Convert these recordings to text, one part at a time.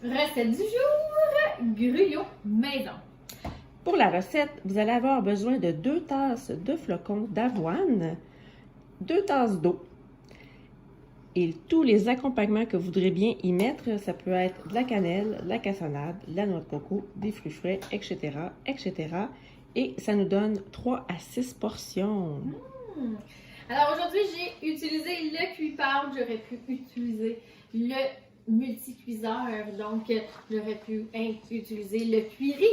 Recette du jour, gruyot maison. Pour la recette, vous allez avoir besoin de 2 tasses de flocons d'avoine, 2 tasses d'eau et tous les accompagnements que vous voudrez bien y mettre. Ça peut être de la cannelle, de la cassonade, de la noix de coco, des fruits frais, etc., etc. Et ça nous donne 3 à 6 portions. Alors aujourd'hui, j'ai utilisé le cuit-pâte. J'aurais pu utiliser le multi-cuiseur. Donc, j'aurais pu utiliser le cuit-riz.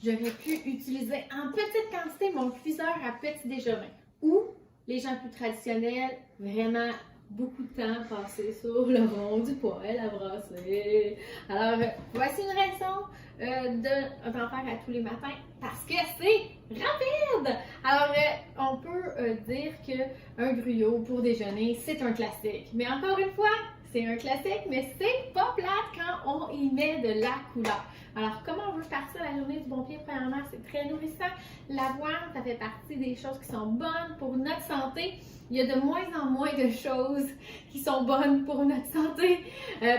J'aurais pu utiliser en petite quantité mon cuiseur à petit déjeuner. Ou les gens plus traditionnels, vraiment beaucoup de temps passé sur le rond du poêle à brasser. Alors, voici une raison d'en faire à tous les matins parce que c'est rapide! Alors, on peut dire qu'un gruyot pour déjeuner, c'est un classique. Mais encore une fois, c'est un classique, mais c'est pas plate quand on y met de la couleur. Alors, comment on veut partir la journée du bon pied? Premièrement, c'est très nourrissant. L'avoine, ça fait partie des choses qui sont bonnes pour notre santé. Il y a de moins en moins de choses qui sont bonnes pour notre santé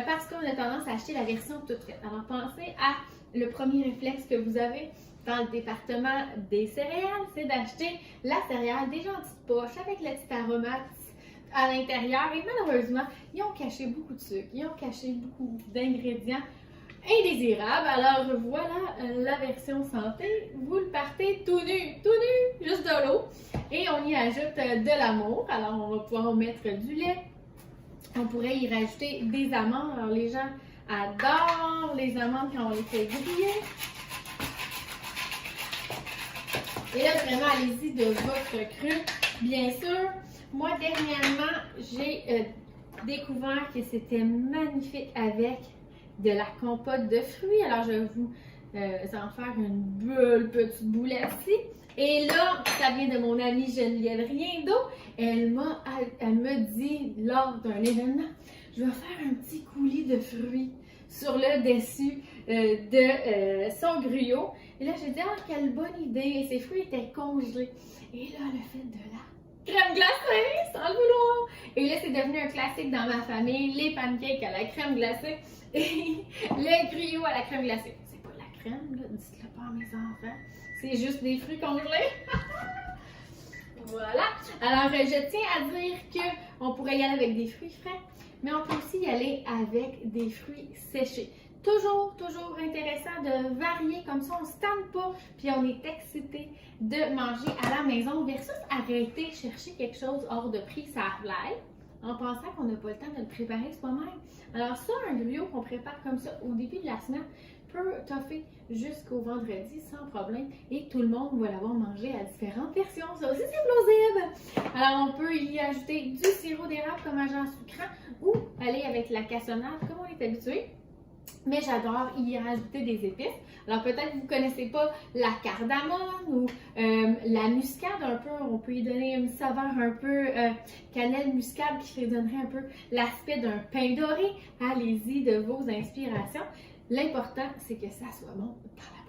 parce qu'on a tendance à acheter la version toute faite. Alors, pensez à le premier réflexe que vous avez dans le département des céréales, c'est d'acheter la céréale déjà en petite poche avec le petit aromate à l'intérieur. Et malheureusement, ils ont caché beaucoup de sucre, ils ont caché beaucoup d'ingrédients indésirables. Alors voilà la version santé. Vous le partez tout nu, juste de l'eau. Et on y ajoute de l'amour. Alors on va pouvoir mettre du lait. On pourrait y rajouter des amandes. Alors les gens adorent les amandes quand on les fait griller. Et là, vraiment, allez-y de votre cru, bien sûr. Moi, dernièrement, j'ai découvert que c'était magnifique avec de la compote de fruits. Alors, je vais vous en faire une belle petite boulette ici. Et là, ça vient de mon amie Geneviève Riendo. Elle me dit lors d'un événement, je vais faire un petit coulis de fruits sur le dessus de son gruyot. Et là, j'ai dit, ah, quelle bonne idée! Et ses fruits étaient congelés. Et là, elle a fait de la crème glacée, sans le vouloir. Et là, c'est devenu un classique dans ma famille, les pancakes à la crème glacée et le gruyot à la crème glacée. C'est pas de la crème, là, dites-le pas à mes enfants. C'est juste des fruits congelés. Voilà. Alors, je tiens à dire qu'on pourrait y aller avec des fruits frais, mais on peut aussi y aller avec des fruits séchés. Toujours intéressant de varier, comme ça on ne se tente pas, puis on est excité de manger à la maison versus arrêter, chercher quelque chose hors de prix, ça l'aide, en pensant qu'on n'a pas le temps de le préparer soi-même. Alors ça, un gruyot qu'on prépare comme ça au début de la semaine peut toffer jusqu'au vendredi sans problème et tout le monde va l'avoir mangé à différentes versions. Ça aussi c'est plausible! Alors on peut y ajouter du sirop d'érable comme agent sucrant ou aller avec la cassonade comme on est habitué. Mais j'adore y rajouter des épices. Alors peut-être que vous ne connaissez pas la cardamome ou la muscade un peu. On peut y donner une saveur un peu cannelle muscade qui donnerait un peu l'aspect d'un pain doré. Allez-y de vos inspirations. L'important, c'est que ça soit bon dans la